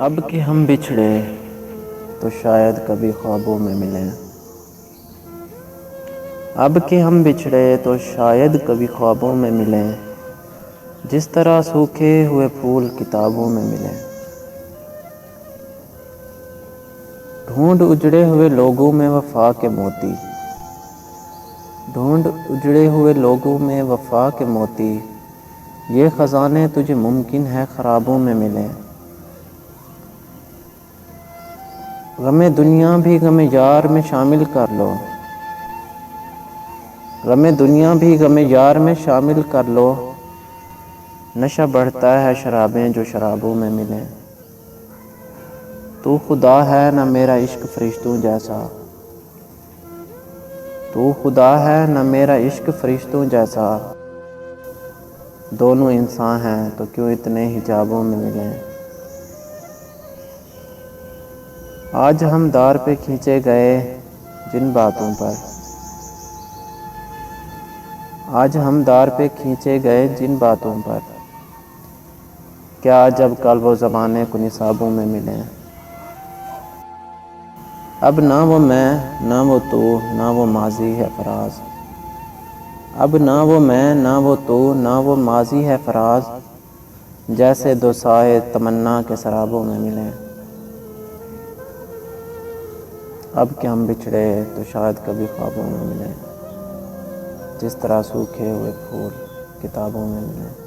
اب کہ ہم بچھڑے تو شاید کبھی خوابوں میں ملیں، اب کہ ہم بچھڑے تو شاید کبھی خوابوں میں ملیں، جس طرح سوکھے ہوئے پھول کتابوں میں ملیں۔ ڈھونڈ اجڑے ہوئے لوگوں میں وفا کے موتی، ڈھونڈ اجڑے ہوئے لوگوں میں وفا کے موتی، یہ خزانے تجھے ممکن ہے خرابوں میں ملیں۔ غم دنیا بھی غم یار میں شامل کر لو، غم دنیا بھی غم یار میں شامل کر لو، نشہ بڑھتا ہے شرابیں جو شرابوں میں ملیں۔ تو خدا ہے نہ میرا عشق فرشتوں جیسا، تو خدا ہے نہ میرا عشق فرشتوں جیسا، دونوں انسان ہیں تو کیوں اتنے حجابوں میں ملیں۔ آج ہم دار پہ کھینچے گئے جن باتوں پر، آج ہم دار پہ کھینچے گئے جن باتوں پر، کیا جب کل وہ زمانے کو نصابوں میں ملیں۔ اب نہ وہ میں نہ وہ تو نہ وہ ماضی ہے فراز، اب نہ وہ میں نہ وہ تو نہ وہ ماضی ہے فراز، جیسے دو سائے تمنا کے سرابوں میں ملیں۔ اب کہ ہم بچھڑے تو شاید کبھی خوابوں میں ملیں، جس طرح سوکھے ہوئے پھول کتابوں میں ملیں۔